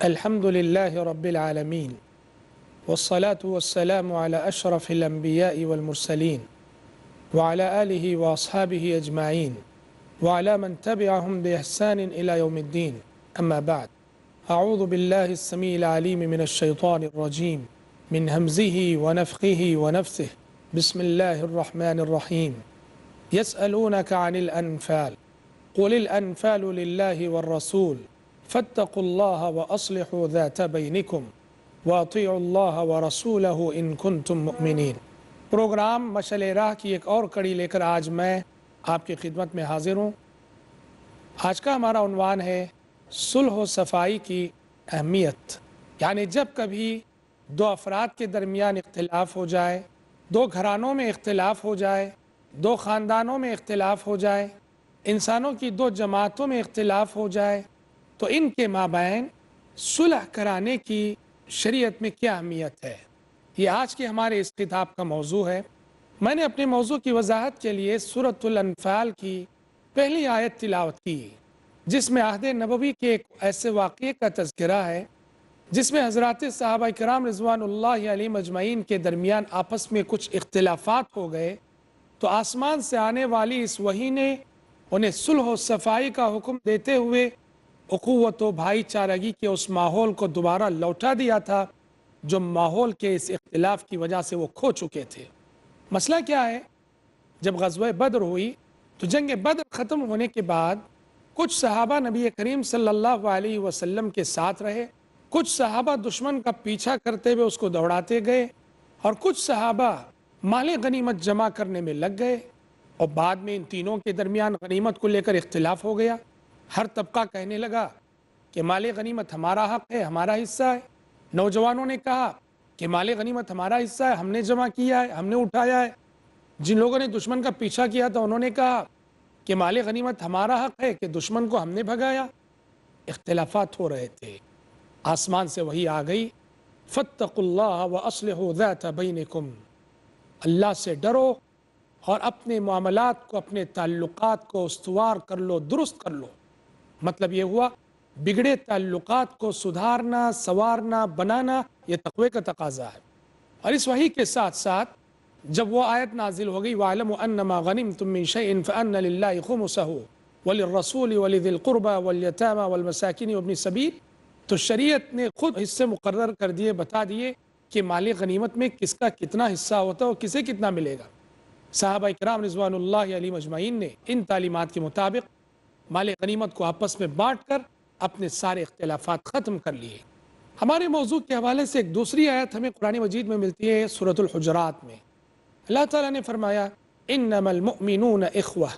الحمد لله رب العالمين والصلاة والسلام على أشرف الأنبياء والمرسلين وعلى آله وأصحابه أجمعين وعلى من تبعهم بإحسان إلى يوم الدين. أما بعد، أعوذ بالله السميع العليم من الشيطان الرجيم من همزه ونفخه ونفثه. بسم الله الرحمن الرحيم. يسألونك عن الأنفال قل الأنفال لله والرسول فاتقوا الله وأصلحوا ذات بينكم وأطيعوا الله ورسوله إن كنتم مؤمنين. پروگرام مشعل راہ کی ایک اور کڑی لے کر آج میں آپ کی خدمت میں حاضر ہوں. آج کا ہمارا عنوان ہے صلح و صفائی کی اہمیت. یعنی جب کبھی دو افراد کے درمیان اختلاف ہو جائے، دو گھرانوں میں اختلاف ہو جائے، دو خاندانوں میں اختلاف ہو جائے، انسانوں کی دو جماعتوں میں اختلاف ہو جائے، تو ان کے مابین صلح کرانے کی شریعت میں کیا اہمیت ہے، یہ آج کے ہمارے اس کتاب کا موضوع ہے. میں نے اپنے موضوع کی وضاحت کے لیے سورۃ الانفال کی پہلی آیت تلاوت کی، جس میں عہد نبوی کے ایک ایسے واقعے کا تذکرہ ہے جس میں حضرات صحابہ کرام رضوان اللہ علیہم اجمعین کے درمیان آپس میں کچھ اختلافات ہو گئے، تو آسمان سے آنے والی اس وحی نے انہیں صلح و صفائی کا حکم دیتے ہوئے اخوت و بھائی چارگی کے اس ماحول کو دوبارہ لوٹا دیا تھا جو ماحول کے اس اختلاف کی وجہ سے وہ کھو چکے تھے. مسئلہ کیا ہے؟ جب غزوہ بدر ہوئی تو جنگ بدر ختم ہونے کے بعد کچھ صحابہ نبی کریم صلی اللہ علیہ وسلم کے ساتھ رہے، کچھ صحابہ دشمن کا پیچھا کرتے ہوئے اس کو دوڑاتے گئے، اور کچھ صحابہ مال غنیمت جمع کرنے میں لگ گئے، اور بعد میں ان تینوں کے درمیان غنیمت کو لے کر اختلاف ہو گیا. ہر طبقہ کہنے لگا کہ مال غنیمت ہمارا حق ہے، ہمارا حصہ ہے. نوجوانوں نے کہا کہ مال غنیمت ہمارا حصہ ہے، ہم نے جمع کیا ہے، ہم نے اٹھایا ہے. جن لوگوں نے دشمن کا پیچھا کیا تھا انہوں نے کہا کہ مال غنیمت ہمارا حق ہے کہ دشمن کو ہم نے بھگایا. اختلافات ہو رہے تھے. آسمان سے وحی آ گئی، فاتقوا اللہ واصلحوا ذات بینکم، اللہ سے ڈرو اور اپنے معاملات کو، اپنے تعلقات کو استوار کر لو، درست کر لو. مطلب یہ ہوا بگڑے تعلقات کو سدھارنا، سنوارنا، بنانا یہ تقوی کا تقاضا ہے. اور اس وحی کے ساتھ ساتھ جب وہ آیت نازل ہو گئی وَاعْلَمُوا أَنَّمَا غَنِمْتُم مِّن شَيْءٍ فَأَنَّ لِلَّهِ خُمُسَهُ وَلِلرَّسُولِ وَلِذِي الْقُرْبَى وَالْيَتَامَى وَالْمَسَاكِينِ وَابْنِ السَّبِيلِ. تو شریعت نے خود حصے مقرر کر دیے، بتا دیے کہ مال غنیمت میں کس کا کتنا حصہ ہوتا ہے اور کسے کتنا ملے گا. صحابہ کرام رضوان اللہ علیہم اجمعین نے ان تعلیمات کے مطابق مال غنیمت کو آپس میں بانٹ کر اپنے سارے اختلافات ختم کر لیے. ہمارے موضوع کے حوالے سے ایک دوسری آیت ہمیں قرآن مجید میں ملتی ہے سورۃ الحجرات میں. اللہ تعالیٰ نے فرمایا انما المؤمنون اخوہ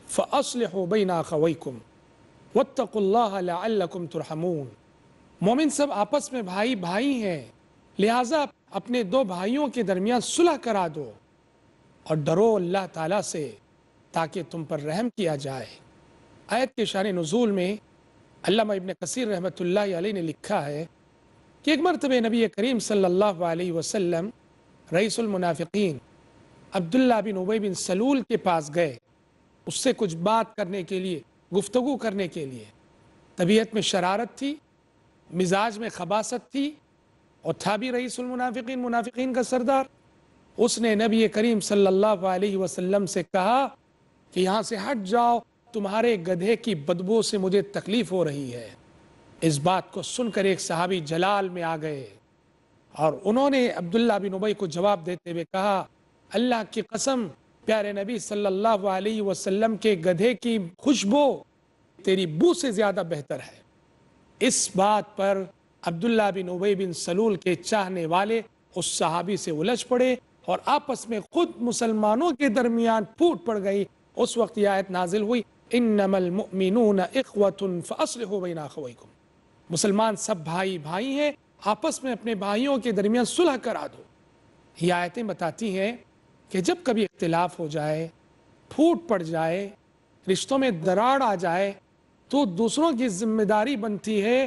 فاصلحوا بین اخویکم واتقوا اللہ لعلکم ترحمون. مومن سب آپس میں بھائی بھائی ہیں، لہٰذا اپنے دو بھائیوں کے درمیان صلح کرا دو اور ڈرو اللہ تعالیٰ سے تاکہ تم پر رحم کیا جائے. آیت کے شان نزول میں علامہ ابن کثیر رحمۃ اللہ علیہ نے لکھا ہے کہ ایک مرتبہ نبی کریم صلی اللہ علیہ وسلم رئیس المنافقین عبداللہ بن ابی بن سلول کے پاس گئے، اس سے کچھ بات کرنے کے لیے، گفتگو کرنے کے لیے. طبیعت میں شرارت تھی، مزاج میں خباثت تھی، اور تھا بھی رئیس المنافقین، منافقین کا سردار. اس نے نبی کریم صلی اللہ علیہ وسلم سے کہا کہ یہاں سے ہٹ جاؤ، تمہارے گدھے کی بدبو سے مجھے تکلیف ہو رہی ہے. اس بات کو سن کر ایک صحابی جلال میں آ گئے اور انہوں نے عبداللہ بن ابی کو جواب دیتے ہوئے کہا اللہ کی قسم، پیارے نبی صلی اللہ علیہ وسلم کے گدھے کی خوشبو تیری بو سے زیادہ بہتر ہے. اس بات پر عبداللہ بن ابی بن سلول کے چاہنے والے اس صحابی سے الجھ پڑے اور آپس میں خود مسلمانوں کے درمیان پھوٹ پڑ گئی. اس وقت یہ آیت نازل ہوئی انما المؤمنون اخوۃ فاصلحوا بین اخویکم، مسلمان سب بھائی بھائی ہیں، آپس میں اپنے بھائیوں کے درمیان صلح کرا دو. یہ آیتیں بتاتی ہیں کہ جب کبھی اختلاف ہو جائے، پھوٹ پڑ جائے، رشتوں میں دراڑ آ جائے، تو دوسروں کی ذمہ داری بنتی ہے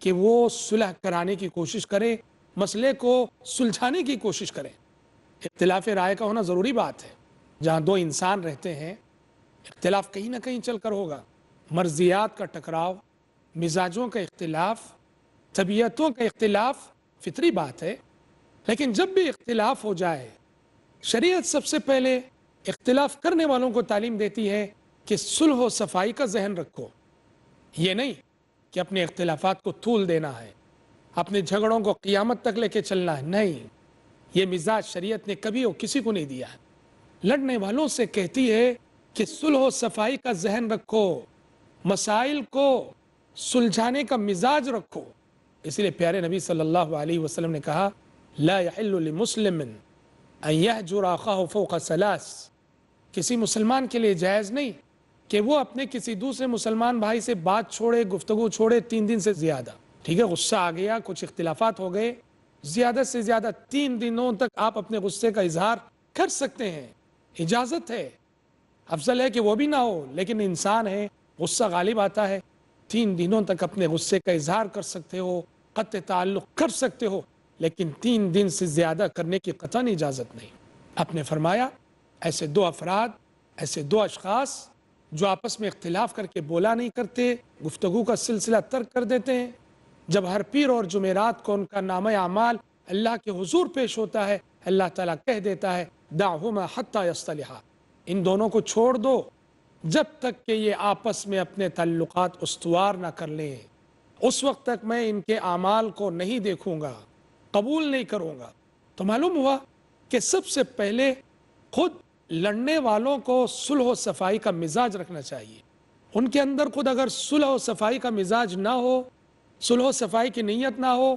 کہ وہ صلح کرانے کی کوشش کرے، مسئلے کو سلجھانے کی کوشش کریں. اختلاف رائے کا ہونا ضروری بات ہے. جہاں دو انسان رہتے ہیں اختلاف کہیں نہ کہیں چل کر ہوگا. مرضیات کا ٹکراؤ، مزاجوں کا اختلاف، طبیعتوں کا اختلاف فطری بات ہے، لیکن جب بھی اختلاف ہو جائے، شریعت سب سے پہلے اختلاف کرنے والوں کو تعلیم دیتی ہے کہ صلح و صفائی کا ذہن رکھو۔ یہ نہیں کہ اپنے اختلافات کو طول دینا ہے، اپنے جھگڑوں کو قیامت تک لے کے چلنا ہے، نہیں، یہ مزاج شریعت نے کبھی اور کسی کو نہیں دیا ہے۔ لڑنے والوں سے کہتی ہے کہ صلح و صفائی کا ذہن رکھو، مسائل کو سلجھانے کا مزاج رکھو۔ اس لیے پیارے نبی صلی اللہ علیہ وسلم نے کہا لا يحل لمسلم ان يهجر اخاه فوق ثلاث، کسی مسلمان کے لیے جائز نہیں کہ وہ اپنے کسی دوسرے مسلمان بھائی سے بات چھوڑے، گفتگو چھوڑے 3 دن سے زیادہ۔ ٹھیک ہے، غصہ آ گیا، کچھ اختلافات ہو گئے، زیادہ سے زیادہ 3 دنوں تک آپ اپنے غصے کا اظہار کر سکتے ہیں، اجازت ہے۔ افضل ہے کہ وہ بھی نہ ہو، لیکن انسان ہے، غصہ غالب آتا ہے، 3 دنوں تک اپنے غصے کا اظہار کر سکتے ہو، قطع تعلق کر سکتے ہو، لیکن 3 دن سے زیادہ کرنے کی قطعاً اجازت نہیں۔ آپ نے فرمایا ایسے 2 افراد، ایسے 2 اشخاص جو آپس میں اختلاف کر کے بولا نہیں کرتے، گفتگو کا سلسلہ ترک کر دیتے ہیں، جب ہر پیر اور جمعرات کو ان کا نامہ اعمال اللہ کے حضور پیش ہوتا ہے، اللہ تعالیٰ کہہ دیتا ہے دعہما حتی یصطلحا، ان دونوں کو چھوڑ دو جب تک کہ یہ آپس میں اپنے تعلقات استوار نہ کر لیں، اس وقت تک میں ان کے اعمال کو نہیں دیکھوں گا، قبول نہیں کروں گا۔ تو معلوم ہوا کہ سب سے پہلے خود لڑنے والوں کو صلح و صفائی کا مزاج رکھنا چاہیے۔ ان کے اندر خود اگر صلح و صفائی کا مزاج نہ ہو، صلح و صفائی کی نیت نہ ہو،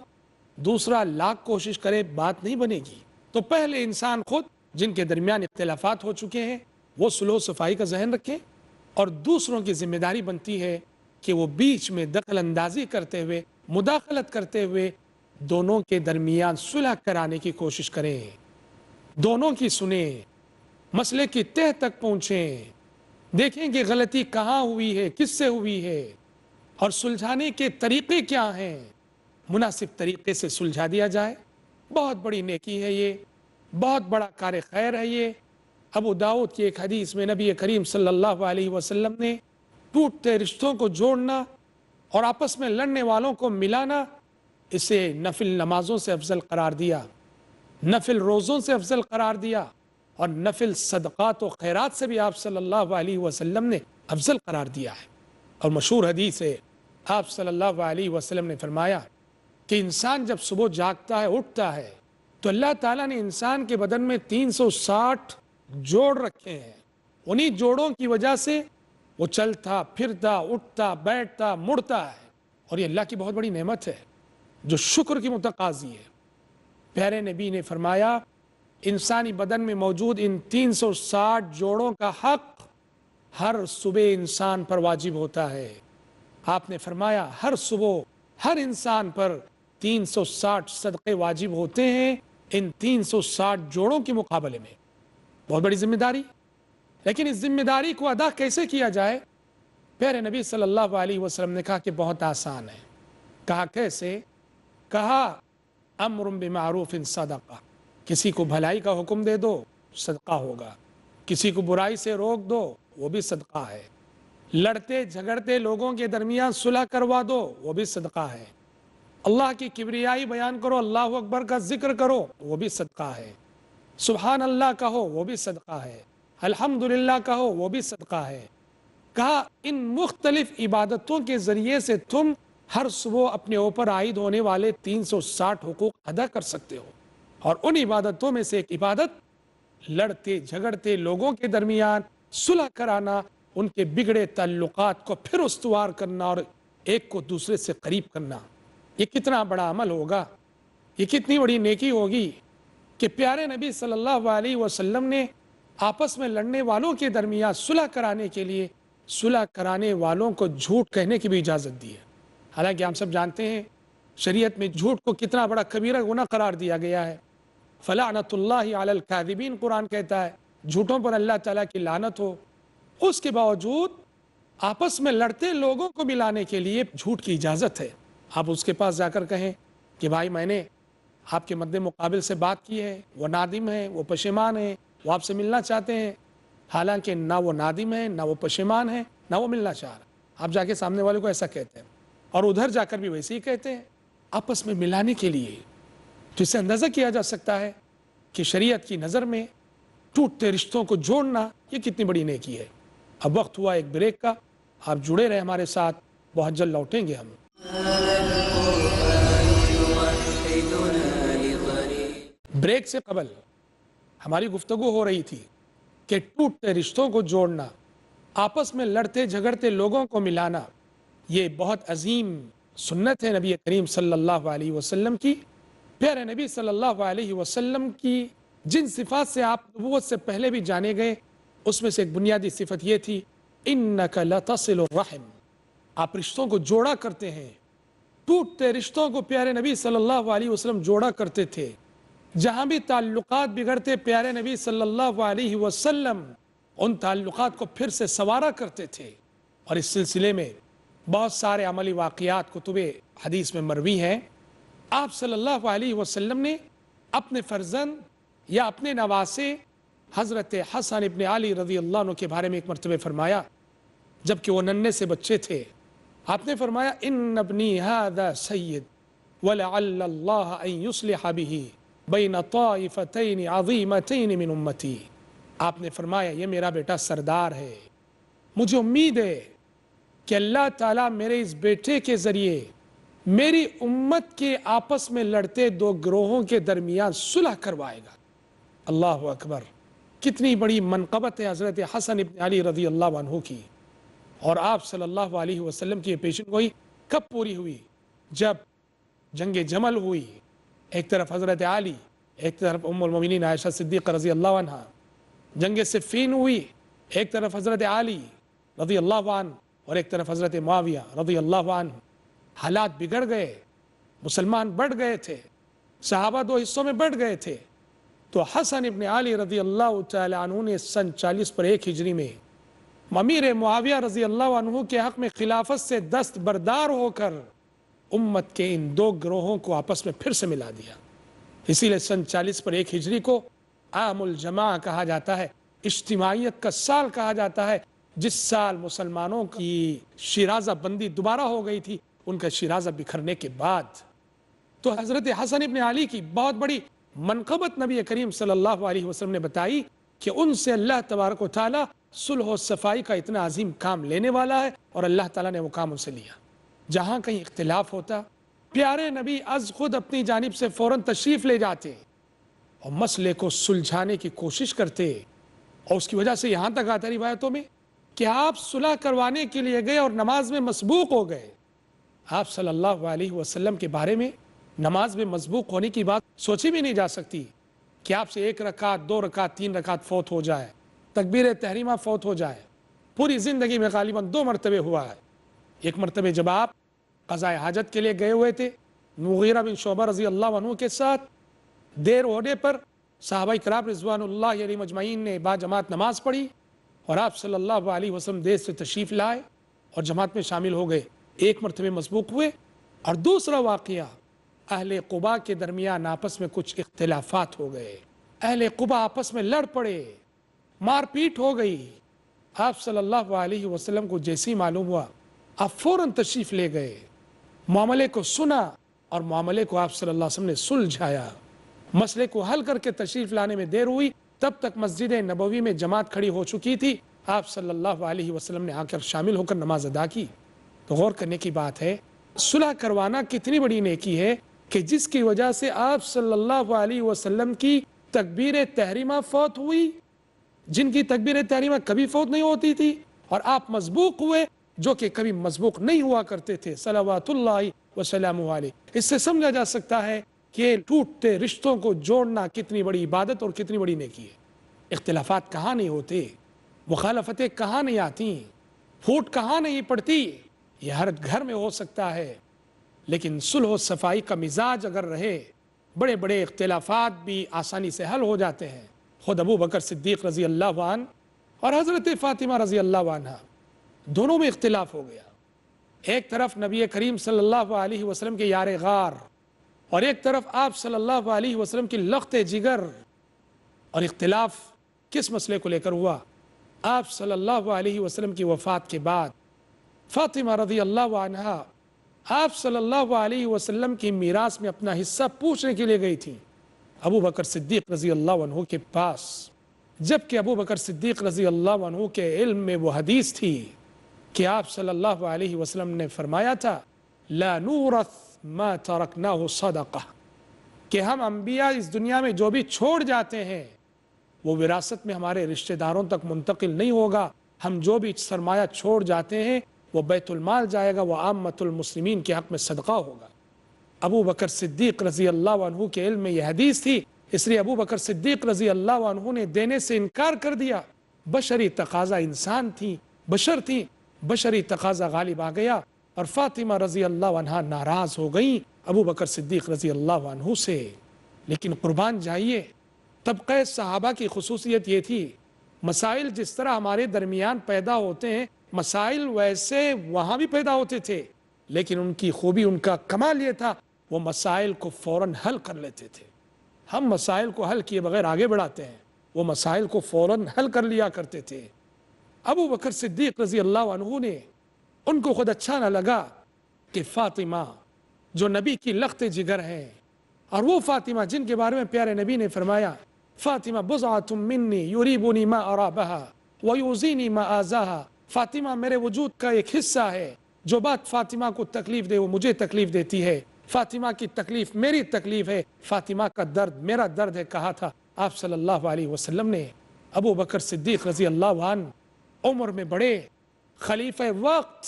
دوسرا لاکھ کوشش کرے بات نہیں بنے گی۔ تو پہلے انسان خود جن کے درمیان اختلافات ہو چکے ہیں وہ صلح و صفائی کا ذہن رکھیں، اور دوسروں کی ذمہ داری بنتی ہے کہ وہ بیچ میں دخل اندازی کرتے ہوئے، مداخلت کرتے ہوئے دونوں کے درمیان صلح کرانے کی کوشش کریں، دونوں کی سنیں، مسئلے کی تہہ تک پہنچیں، دیکھیں کہ غلطی کہاں ہوئی ہے، کس سے ہوئی ہے، اور سلجھانے کے طریقے کیا ہیں، مناسب طریقے سے سلجھا دیا جائے۔ بہت بڑی نیکی ہے یہ، بہت بڑا کار خیر ہے یہ۔ ابو داؤد کی ایک حدیث میں نبی کریم صلی اللہ علیہ وسلم نے ٹوٹتے رشتوں کو جوڑنا اور آپس میں لڑنے والوں کو ملانا، اسے نفل نمازوں سے افضل قرار دیا، نفل روزوں سے افضل قرار دیا، اور نفل صدقات و خیرات سے بھی آپ صلی اللہ علیہ وسلم نے افضل قرار دیا ہے۔ اور مشہور حدیث ہے، آپ صلی اللہ علیہ وسلم نے فرمایا کہ انسان جب صبح جاگتا ہے، اٹھتا ہے، تو اللہ تعالیٰ نے انسان کے بدن میں 360 جوڑ رکھے ہیں، انہی جوڑوں کی وجہ سے وہ چلتا پھرتا، اٹھتا بیٹھتا، مڑتا ہے، اور یہ اللہ کی بہت بڑی نعمت ہے جو شکر کی متقاضی ہے۔ پیارے نبی نے فرمایا انسانی بدن میں موجود ان 360 جوڑوں کا حق ہر صبح انسان پر واجب ہوتا ہے۔ آپ نے فرمایا ہر صبح ہر انسان پر 360 صدقے واجب ہوتے ہیں ان 360 جوڑوں کے مقابلے میں۔ بہت بڑی ذمہ داری، لیکن اس ذمہ داری کو ادا کیسے کیا جائے؟ پیارے نبی صلی اللہ علیہ وسلم نے کہا کہ بہت آسان ہے۔ کہا کیسے؟ کہا امر بمعروف صدقہ، کسی کو بھلائی کا حکم دے دو صدقہ ہوگا، کسی کو برائی سے روک دو وہ بھی صدقہ ہے، لڑتے جھگڑتے لوگوں کے درمیان صلح کروا دو وہ بھی صدقہ ہے، اللہ کی کبریائی بیان کرو، اللہ اکبر کا ذکر کرو وہ بھی صدقہ ہے، سبحان اللہ کہو وہ بھی صدقہ ہے، الحمدللہ کہو وہ بھی صدقہ ہے۔ کہا ان مختلف عبادتوں کے ذریعے سے تم ہر صبح اپنے اوپر عائد ہونے والے 360 حقوق ادا کر سکتے ہو، اور ان عبادتوں میں سے ایک عبادت لڑتے جھگڑتے لوگوں کے درمیان صلح کرانا، ان کے بگڑے تعلقات کو پھر استوار کرنا اور ایک کو دوسرے سے قریب کرنا۔ یہ کتنا بڑا عمل ہوگا، یہ کتنی بڑی نیکی ہوگی کہ پیارے نبی صلی اللہ علیہ وسلم نے آپس میں لڑنے والوں کے درمیان صلح کرانے کے لیے صلح کرانے والوں کو جھوٹ کہنے کی بھی اجازت دی ہے۔ حالانکہ ہم سب جانتے ہیں شریعت میں جھوٹ کو کتنا بڑا کبیرہ گناہ قرار دیا گیا ہے۔ فلعنۃ اللہ علی الکاذبین قرآن کہتا ہے، جھوٹوں پر اللہ تعالیٰ کی لعنت ہو۔ اس کے باوجود آپس میں لڑتے لوگوں کو ملانے کے لیے جھوٹ کی اجازت ہے۔ آپ اس کے پاس جا کر کہیں کہ بھائی میں نے آپ کے مد مقابل سے بات کی ہے، وہ نادم ہے، وہ پشیمان ہے، وہ آپ سے ملنا چاہتے ہیں، حالانکہ نہ وہ نادم ہے، نہ وہ پشیمان ہے، نہ وہ ملنا چاہ رہا۔ آپ جا کے سامنے والے کو ایسا کہتے ہیں، اور ادھر جا کر بھی ویسے ہی کہتے ہیں۔ آپس میں ملانے کے لیے، تو اس سے اندازہ کیا جا سکتا ہے کہ شریعت کی نظر میں ٹوٹتے رشتوں کو جوڑنا یہ کتنی بڑی نیکی ہے۔ اب وقت ہوا ایک بریک کا، آپ جڑے رہے ہمارے ساتھ، بہت جلد لوٹیں گے ہم۔ بریک سے قبل ہماری گفتگو ہو رہی تھی کہ ٹوٹتے رشتوں کو جوڑنا، آپس میں لڑتے جھگڑتے لوگوں کو ملانا، یہ بہت عظیم سنت ہے نبی کریم صلی اللہ علیہ وسلم کی۔ پیارے نبی صلی اللہ علیہ وسلم کی جن صفات سے آپ نبوت سے پہلے بھی جانے گئے، اس میں سے ایک بنیادی صفت یہ تھی، اِنَّكَ لَتَصِلُ الرَّحِمَ، آپ رشتوں کو جوڑا کرتے ہیں۔ ٹوٹتے رشتوں کو پیارے نبی صلی اللہ علیہ وسلم جوڑا کرتے تھے۔ جہاں بھی تعلقات بگڑتے، پیارے نبی صلی اللہ علیہ وسلم ان تعلقات کو پھر سے سنوارا کرتے تھے۔ اور اس سلسلے میں بہت سارے عملی واقعات کتب حدیث میں مروی ہیں۔ آپ صلی اللہ علیہ وسلم نے اپنے فرزند یا اپنے نواسے حضرت حسن ابن علی رضی اللہ عنہ کے بارے میں ایک مرتبہ فرمایا، جبکہ وہ ننھے سے بچے تھے۔ آپ نے فرمایا، ان ابنی ھذا سید ولعل اللہ ان یصلح بہ بین طائفتین عظیمتین من امتی۔ آپ نے فرمایا، یہ میرا بیٹا سردار ہے، مجھے امید ہے کہ اللہ تعالیٰ میرے اس بیٹے کے ذریعے میری امت کے آپس میں لڑتے دو گروہوں کے درمیان صلح کروائے گا۔ اللہ اکبر، کتنی بڑی منقبت ہے حضرت حسن ابن علی رضی اللہ عنہ کی۔ اور آپ صلی اللہ علیہ وسلم کی یہ پیشن گوئی کب پوری ہوئی؟ جب جنگ جمل ہوئی، ایک طرف حضرت علی، ایک طرف ام المومنین عائشہ صدیقہ رضی اللہ عنہ، جنگ صفین ہوئی، ایک طرف حضرت علی رضی اللہ عنہ اور ایک طرف حضرت معاویہ رضی اللہ عنہ۔ حالات بگڑ گئے، مسلمان بڑھ گئے تھے، صحابہ دو حصوں میں بڑھ گئے تھے۔ تو حسن ابن علی رضی اللہ تعالی عنہ نے سن 40 ہجری میں امیر معاویہ رضی اللہ عنہ کے حق میں خلافت سے دستبردار ہو کر امت کے ان دو گروہوں کو آپس میں پھر سے ملا دیا۔ اسی لیے سن 40 ہجری کو عام الجماع کہا جاتا ہے، اجتماعیت کا سال کہا جاتا ہے، جس سال مسلمانوں کی شیرازہ بندی دوبارہ ہو گئی تھی ان کا شیرازہ بکھرنے کے بعد۔ تو حضرت حسن ابن علی کی بہت بڑی منقبت نبی کریم صلی اللہ علیہ وسلم نے بتائی کہ ان سے اللہ تبارک و تعالی صلح و صفائی کا اتنا عظیم کام لینے والا ہے، اور اللہ تعالیٰ نے وہ کام ان سے لیا۔ جہاں کہیں اختلاف ہوتا، پیارے نبی از خود اپنی جانب سے فوراً تشریف لے جاتے اور مسئلے کو سلجھانے کی کوشش کرتے۔ اور اس کی وجہ سے یہاں تک آتا روایتوں میں کہ آپ صلح کروانے کے لیے گئے اور نماز میں مسبوق ہو گئے۔ آپ صلی اللہ علیہ وسلم کے بارے میں نماز میں مسبوق ہونے کی بات سوچی بھی نہیں جا سکتی کہ آپ سے 1 رکعت 2 رکعت 3 رکعت فوت ہو جائے، تکبیر تحریمہ فوت ہو جائے۔ پوری زندگی میں غالباً 2 مرتبہ ہوا ہے۔ ایک مرتبہ جب آپ قضاء حاجت کے لیے گئے ہوئے تھے مغیرہ بن شعبہ رضی اللہ عنہ کے ساتھ، دیر ہونے پر صحابہ کرام رضوان اللہ علیہم اجمعین نے با جماعت نماز پڑھی اور آپ صلی اللہ علیہ وسلم دیر سے تشریف لائے اور جماعت میں شامل ہو گئے، ایک مرتبہ مسبوق ہوئے۔ اور دوسرا واقعہ، اہل قباء کے درمیان آپس میں کچھ اختلافات ہو گئے، اہل قباء آپس میں لڑ پڑے، مار پیٹ ہو گئی۔ آپ صلی اللہ علیہ وسلم کو جیسے ہی معلوم ہوا، آپ فوراً تشریف لے گئے، معاملے کو سنا اور معاملے کو آپ صلی اللہ علیہ وسلم نے سلجھایا۔ مسئلے کو حل کر کے تشریف لانے میں دیر ہوئی، تب تک مسجد نبوی میں جماعت کھڑی ہو چکی تھی۔ آپ صلی اللہ علیہ وسلم نے آ کر شامل ہو کر نماز ادا کی۔ تو غور کرنے کی بات ہے، صلح کروانا کتنی بڑی نیکی ہے کہ جس کی وجہ سے آپ صلی اللہ علیہ وسلم کی تکبیر تحریمہ فوت ہوئی، جن کی تکبیر تحریمہ کبھی فوت نہیں ہوتی تھی، اور آپ مسبوق ہوئے جو کہ کبھی مسبوق نہیں ہوا کرتے تھے، صلوات اللہ وسلامہ علیہ۔ اس سے سمجھا جا سکتا ہے کہ ٹوٹتے رشتوں کو جوڑنا کتنی بڑی عبادت اور کتنی بڑی نیکی ہے۔ اختلافات کہاں نہیں ہوتے، مخالفتیں کہاں نہیں آتی، پھوٹ کہاں نہیں پڑتی، یہ ہر گھر میں ہو سکتا ہے۔ لیکن صلح و صفائی کا مزاج اگر رہے، بڑے بڑے اختلافات بھی آسانی سے حل ہو جاتے ہیں۔ خود ابو بکر صدیق رضی اللہ عنہ اور حضرت فاطمہ رضی اللہ عنہ دونوں میں اختلاف ہو گیا۔ ایک طرف نبی کریم صلی اللہ علیہ وسلم کے یار غار، اور ایک طرف آپ صلی اللہ علیہ وسلم کی لخت جگر۔ اور اختلاف کس مسئلے کو لے کر ہوا؟ آپ صلی اللہ علیہ وسلم کی وفات کے بعد فاطمہ رضی اللہ عنہ آپ صلی اللہ علیہ وسلم کی میراث میں اپنا حصہ پوچھنے کے لیے گئی تھیں ابو بکر صدیق رضی اللہ عنہ کے پاس، جبکہ ابو بکر صدیق رضی اللہ عنہ کے علم میں وہ حدیث تھی کہ آپ صلی اللہ علیہ وسلم نے فرمایا تھا لا نورث ما ترکناہ صدقہ، کہ ہم انبیاء اس دنیا میں جو بھی چھوڑ جاتے ہیں وہ وراثت میں ہمارے رشتہ داروں تک منتقل نہیں ہوگا، ہم جو بھی سرمایہ چھوڑ جاتے ہیں وہ بیت المال جائے گا، وہ عامۃ المسلمین کے حق میں صدقہ ہوگا۔ ابو بکر صدیق رضی اللہ عنہ کے علم میں یہ حدیث تھی، اس لیے ابو بکر صدیق رضی اللہ عنہ نے دینے سے انکار کر دیا۔ بشری تقاضا، انسان تھی، بشر تھی، بشری تقاضا غالب آ گیا اور فاطمہ رضی اللہ عنہ ناراض ہو گئیں ابو بکر صدیق رضی اللہ عنہ سے۔ لیکن قربان جائیے، طبقہ صحابہ کی خصوصیت یہ تھی، مسائل جس طرح ہمارے درمیان پیدا ہوتے ہیں مسائل ویسے وہاں بھی پیدا ہوتے تھے، لیکن ان کی خوبی، ان کا کمال یہ تھا وہ مسائل کو فوراً حل کر لیتے تھے۔ ہم مسائل کو حل کیے بغیر آگے بڑھاتے ہیں، وہ مسائل کو فوراً حل کر لیا کرتے تھے۔ ابو بکر صدیق رضی اللہ عنہ نے، ان کو خود اچھا نہ لگا کہ فاطمہ جو نبی کی لخت جگر ہے، اور وہ فاطمہ جن کے بارے میں پیارے نبی نے فرمایا فاطمہ بضعۃ منی یریبنی ما ارا بها ویؤذینی ما آذاها، فاطمہ میرے وجود کا ایک حصہ ہے، جو بات فاطمہ کو تکلیف دے وہ مجھے تکلیف دیتی ہے، فاطمہ کی تکلیف میری تکلیف ہے، فاطمہ کا درد میرا درد ہے، کہا تھا آپ صلی اللہ علیہ وسلم نے۔ ابو بکر صدیق رضی اللہ عنہ عمر میں بڑے، خلیفہ وقت،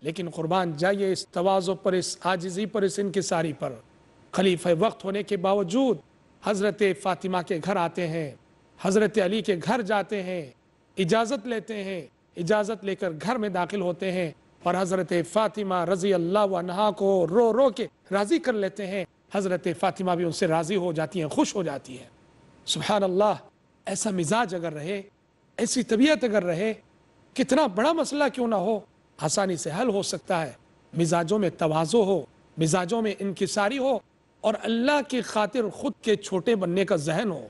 لیکن قربان جائیے اس تواضع پر، اس عاجزی پر، اس انکساری پر، خلیفہ وقت ہونے کے باوجود حضرت فاطمہ کے گھر آتے ہیں، حضرت علی کے گھر جاتے ہیں، اجازت لیتے ہیں، اجازت لے کر گھر میں داخل ہوتے ہیں اور حضرت فاطمہ رضی اللہ عنہا کو رو رو کے راضی کر لیتے ہیں۔ حضرت فاطمہ بھی ان سے راضی ہو جاتی ہیں، خوش ہو جاتی ہیں۔ سبحان اللہ، ایسا مزاج اگر رہے، ایسی طبیعت اگر رہے، کتنا بڑا مسئلہ کیوں نہ ہو آسانی سے حل ہو سکتا ہے۔ مزاجوں میں تواضع ہو، مزاجوں میں انکساری ہو، اور اللہ کی خاطر خود کے چھوٹے بننے کا ذہن ہو۔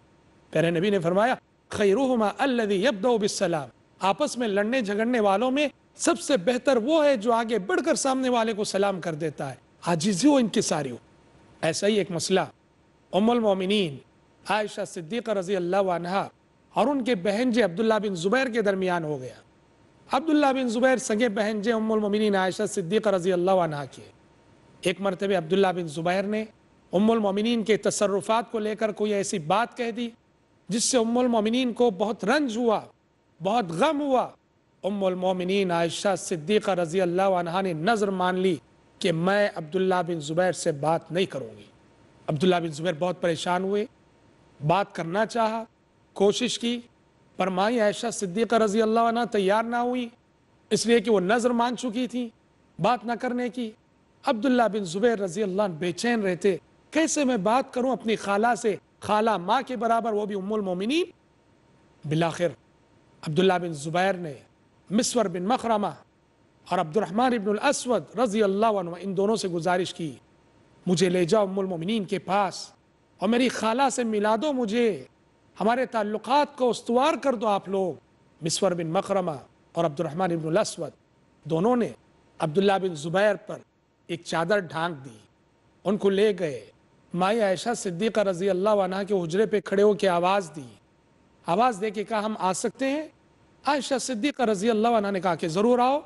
پیارے نبی نے فرمایا خیرہما الذی یبدأ بالسلام، آپس میں لڑنے جھگڑنے والوں میں سب سے بہتر وہ ہے جو آگے بڑھ کر سامنے والے کو سلام کر دیتا ہے، عاجزی ہو، انکساری ہو۔ ایسا ہی ایک مسئلہ ام المومنین عائشہ صدیقہ رضی اللہ عنہا اور ان کے بہنجے عبداللہ بن زبیر کے درمیان ہو گیا۔ عبداللہ بن زبیر سگے بہنجے ام المومنین عائشہ صدیقہ رضی اللہ عنہا کے۔ ایک مرتبہ عبداللہ بن زبیر نے ام المومنین کے تصرفات کو لے کر کوئی ایسی بات کہہ دی جس سے ام المومنین کو بہت رنج ہوا، بہت غم ہوا۔ ام المومنین عائشہ صدیقہ رضی اللہ عنہا نے نظر مان لی کہ میں عبداللہ بن زبیر سے بات نہیں کروں گی۔ عبداللہ بن زبیر بہت پریشان ہوئے، بات کرنا چاہا، کوشش کی، پر مائی عائشہ صدیقہ رضی اللہ عنہ تیار نہ ہوئی، اس لیے کہ وہ نظر مان چکی تھی بات نہ کرنے کی۔ عبداللہ بن زبیر رضی اللہ عنہ بے چین رہتے، کیسے میں بات کروں اپنی خالہ سے، خالہ ماں کے برابر، وہ بھی ام المومنین۔ بالآخر عبداللہ بن زبیر نے مسور بن مخرمہ اور عبد الرحمن بن الاسود رضی اللہ عنہ ان دونوں سے گزارش کی مجھے لے جاؤ ام المومنین کے پاس اور میری خالہ سے ملا دو، مجھے ہمارے تعلقات کو استوار کر دو آپ لوگ۔ مسور بن مخرمہ اور عبد الرحمن بن الاسود دونوں نے عبداللہ بن زبیر پر ایک چادر ڈھانک دی، ان کو لے گئے، مائی عائشہ صدیقہ رضی اللہ عنہ کے حجرے پہ کھڑے ہو کے آواز دی، آواز دے کے کہا ہم آ سکتے ہیں؟ عائشہ صدیقہ رضی اللہ عنہ نے کہا کہ ضرور آؤ۔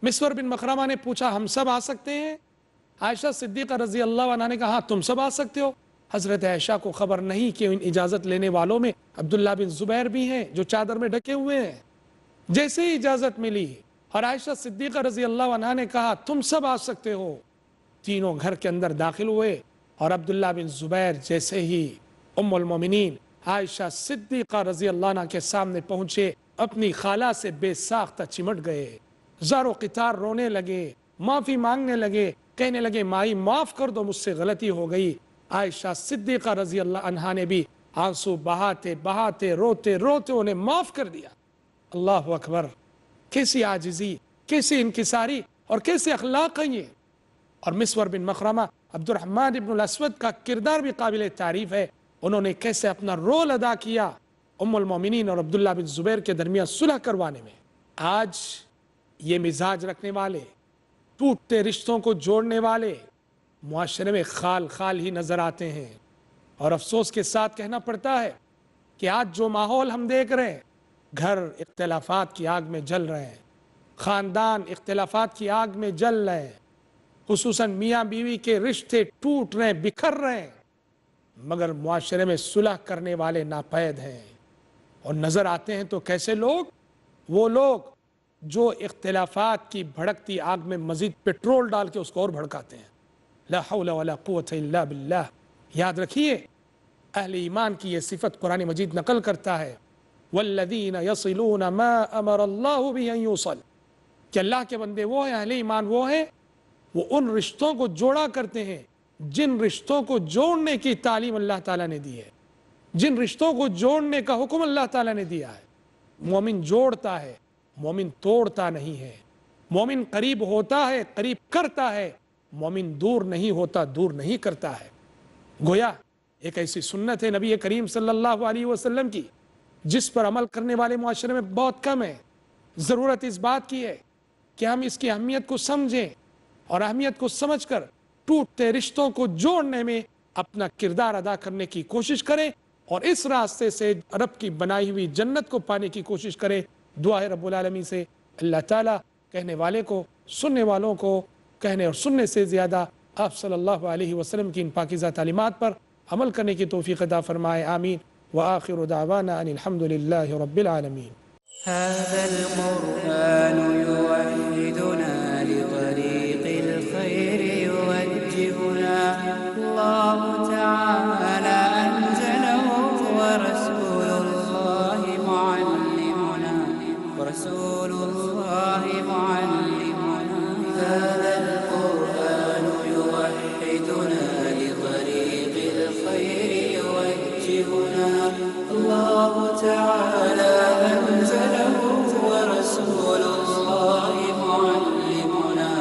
مسور بن مخرمہ نے پوچھا ہم سب آ سکتے ہیں؟ عائشہ صدیقہ رضی اللہ عنہ نے کہا ہاں تم سب آ سکتے ہو۔ حضرت عائشہ کو خبر نہیں کہ ان اجازت لینے والوں میں عبداللہ بن زبیر بھی ہیں جو چادر میں ڈھکے ہوئے ہیں۔ جیسے ہی اجازت ملی اور عائشہ صدیقہ رضی اللہ عنہ نے کہا تم سب آ سکتے ہو، تینوں گھر کے اندر داخل ہوئے اور عبداللہ بن زبیر جیسے ہی ام المومنین عائشہ صدیقہ رضی اللہ عنہ کے سامنے پہنچے اپنی خالہ سے بے ساختہ چمٹ گئے، زار و قطار رونے لگے، معافی مانگنے لگے، کہنے لگے مائی معاف کر دو، مجھ سے غلطی ہو گئی۔ عائشہ صدیقہ رضی اللہ عنہا نے بھی آنسو بہاتے بہاتے روتے روتے انہیں معاف کر دیا۔ اللہ اکبر، کیسی عاجزی، کیسی انکساری اور کیسے اخلاق ہیں یہ۔ اور مسور بن مخرمہ عبد الرحمن بن الاسود کا کردار بھی قابل تعریف ہے، انہوں نے کیسے اپنا رول ادا کیا ام المومنین اور عبداللہ بن زبیر کے درمیان صلح کروانے میں۔ آج یہ مزاج رکھنے والے، ٹوٹتے رشتوں کو جوڑنے والے معاشرے میں خال خال ہی نظر آتے ہیں. اور افسوس کے ساتھ کہنا پڑتا ہے کہ آج جو ماحول ہم دیکھ رہے ہیں، گھر اختلافات کی آگ میں جل رہے ہیں، خاندان اختلافات کی آگ میں جل رہے ہیں، خصوصاً میاں بیوی کے رشتے ٹوٹ رہے ہیں، بکھر رہے ہیں، مگر معاشرے میں صلح کرنے والے ناپید ہیں. اور نظر آتے ہیں تو کیسے لوگ؟ وہ لوگ جو اختلافات کی بھڑکتی آگ میں مزید پیٹرول ڈال کے اس کو اور بھڑکاتے ہیں. لا حول ولا قوت الا باللہ. یاد رکھیے اہل ایمان کی یہ صفت قرآن مجید نقل کرتا ہے، والذین یصلون ما امر اللہ بہ ان یوصل، کہ اللہ کے بندے وہ ہیں، اہل ایمان وہ ہیں، وہ ان رشتوں کو جوڑا کرتے ہیں جن رشتوں کو جوڑنے کی تعلیم اللہ تعالیٰ نے دی ہے، جن رشتوں کو جوڑنے کا حکم اللہ تعالیٰ نے دیا ہے. مومن جوڑتا ہے، مومن توڑتا نہیں ہے. مومن قریب ہوتا ہے، قریب کرتا ہے. مومن دور نہیں ہوتا، دور نہیں کرتا ہے. گویا ایک ایسی سنت ہے نبی کریم صلی اللہ علیہ وسلم کی جس پر عمل کرنے والے معاشرے میں بہت کم ہے. ضرورت اس بات کی ہے کہ ہم اس کی اہمیت کو سمجھیں اور اہمیت کو سمجھ کر ٹوٹتے رشتوں کو جوڑنے میں اپنا کردار ادا کرنے کی کوشش کریں اور اس راستے سے رب کی بنائی ہوئی جنت کو پانے کی کوشش کریں. دعا ہے رب العالمین سے اللہ تعالیٰ کہنے والے کو، سننے والوں کو کہنے اور سننے سے زیادہ آپ صلی اللہ علیہ وسلم کی ان پاکیزہ تعلیمات پر عمل کرنے کی توفیق عطا فرمائے. آمین. وآخر دعوانا ان الحمد للہ رب العالمین. هذا القرآن يوحدنا لطريق الخير يوجهنا الله تعالى أنزله ورسول الله معلمنا هذا القرآن يوحدنا لطريق الخير يوجهنا الله تعالى أنزله ورسول الله معلمنا